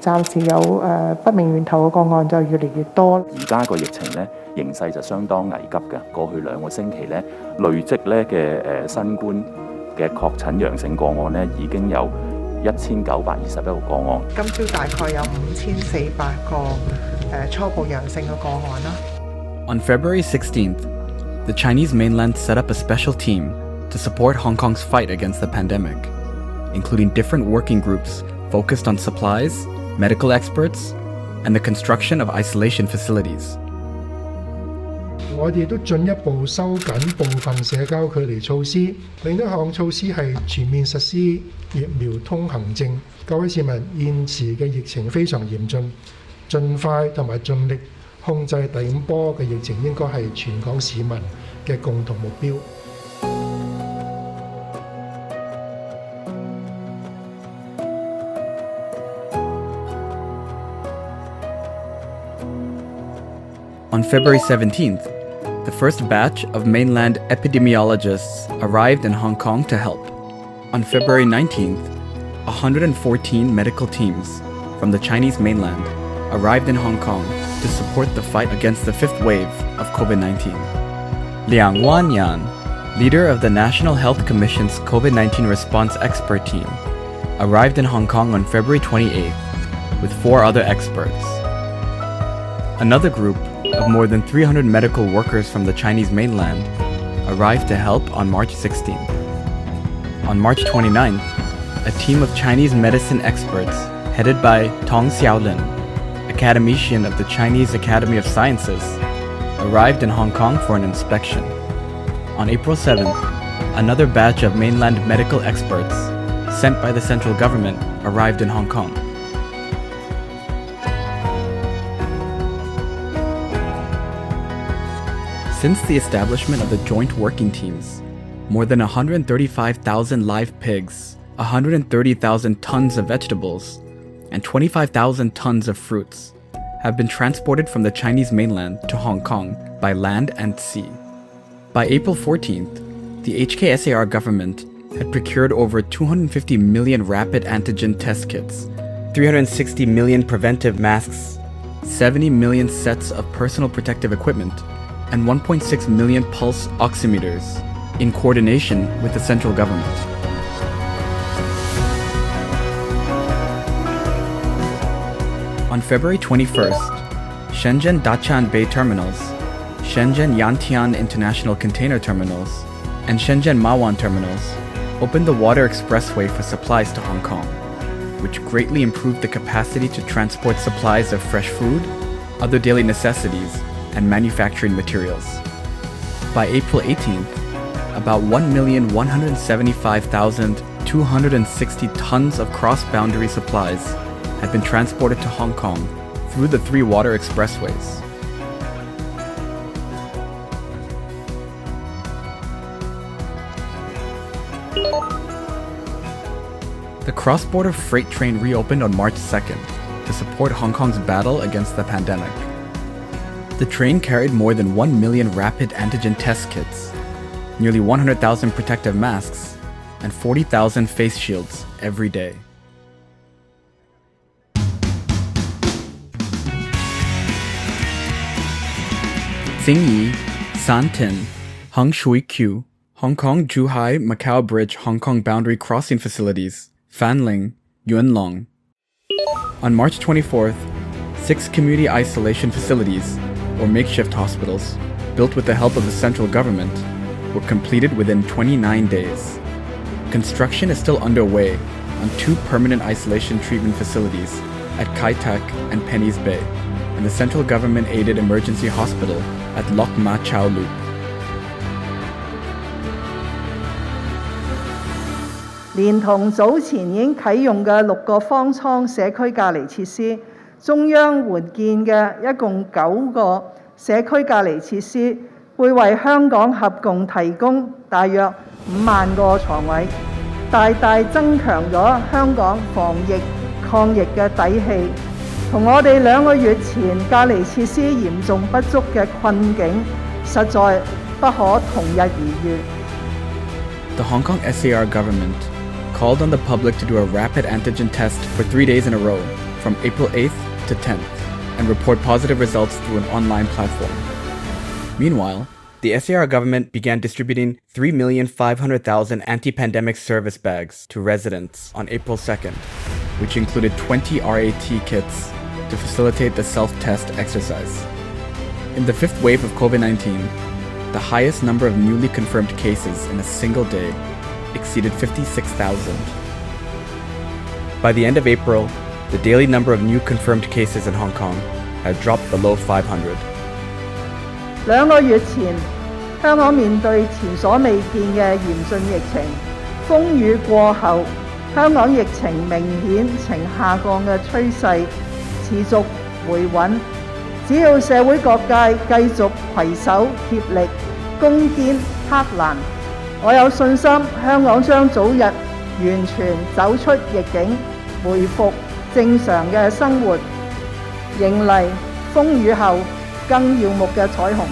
暫時有不明源頭嘅個案就越嚟越多。而家個疫情咧形勢就相當危急嘅。過去2個星期咧累積咧嘅新冠嘅確診陽性個案咧已經有1921個案。今朝大概有5400個初步陽性嘅個案啦。On February 16th, the Chinese mainland set up a special team to support Hong Kong's fight against the pandemic, including different working groups focused on supplies, medical experts, and the construction of isolation facilities. 我哋都進一步收緊部分社交距離措施，另一項措施係全面實施疫苗通行證。各位市民，現時嘅疫情非常嚴峻，盡快同埋盡力控制第5波嘅疫情，應該係全港市民嘅共同目標。On February 17th, the first batch of mainland epidemiologists arrived in Hong Kong to help. On February 19th, 114 medical teams from the Chinese mainland arrived in Hong Kong to support the fight against the 5th wave of COVID-19. Liang Wanyan, leader of the National Health Commission's COVID-19 response expert team, arrived in Hong Kong on February 28th with 4 other experts. Another group of more than 300 medical workers from the Chinese mainland arrived to help on March 16th. On March 29th, a team of Chinese medicine experts headed by Tong Xiaolin, academician of the Chinese Academy of Sciences, arrived in Hong Kong for an inspection. On April 7th, another batch of mainland medical experts sent by the central government arrived in Hong Kong. Since the establishment of the joint working teams, more than 135,000 live pigs, 130,000 tons of vegetables, and 25,000 tons of fruits have been transported from the Chinese mainland to Hong Kong by land and sea. By April 14th, the HKSAR government had procured over 250 million rapid antigen test kits, 360 million preventive masks, 70 million sets of personal protective equipment, and 1.6 million pulse oximeters in coordination with the central government. On February 21st, Shenzhen Dachan Bay Terminals, Shenzhen Yantian International Container Terminals, and Shenzhen Mawan Terminals opened the water expressway for supplies to Hong Kong, which greatly improved the capacity to transport supplies of fresh food, other daily necessities, and manufacturing materials. By April 18th, about 1,175,260 tons of cross-boundary supplies had been transported to Hong Kong through the 3 water expressways. The cross-border freight train reopened on March 2nd to support Hong Kong's battle against the pandemic. The train carried more than 1 million rapid antigen test kits, nearly 100,000 protective masks, and 40,000 face shields every day. Tsingyi, Santin, Hengshui Q, Hong Kong-Zhuhai Macau Bridge Hong Kong Boundary Crossing Facilities, Fanling, Yunlong. On March 24th, 6 community isolation facilities, or makeshift hospitals, built with the help of the central government, were completed within 29 days. Construction is still underway on 2 permanent isolation treatment facilities at Kai Tak and Penny's Bay, and the central government-aided emergency hospital at Lok Ma Chau Loop. 連同早前已經啟用嘅6個方艙社區隔離設施，中央援建嘅一共9個社區隔離設施，會為香港合共提供大約5萬個床位，大大增強咗香港防疫抗疫嘅底氣，同我哋2個月前隔離設施嚴重不足嘅困境，實在不可同日而語。The Hong Kong SAR government called on the public to do a rapid antigen test for 3 days in a row from April 8th to 10th and report positive results through an online platform. Meanwhile, the SAR government began distributing 3,500,000 anti-pandemic service bags to residents on April 2nd, which included 20 RAT kits to facilitate the self-test exercise. In the fifth wave of COVID-19, the highest number of newly confirmed cases in a single day exceeded 56,000. By the end of April, the daily number of new confirmed cases in Hong Kong had dropped below 500. 2個月前，香港面對前所未見嘅嚴峻疫情，風雨過後，香港疫情明顯呈下降嘅趨勢，持續回穩。只要社會各界繼續攜手協力，攻堅克難，我有信心香港將早日完全走出疫境，回復正常嘅生活，迎嚟風雨後更耀目嘅彩虹。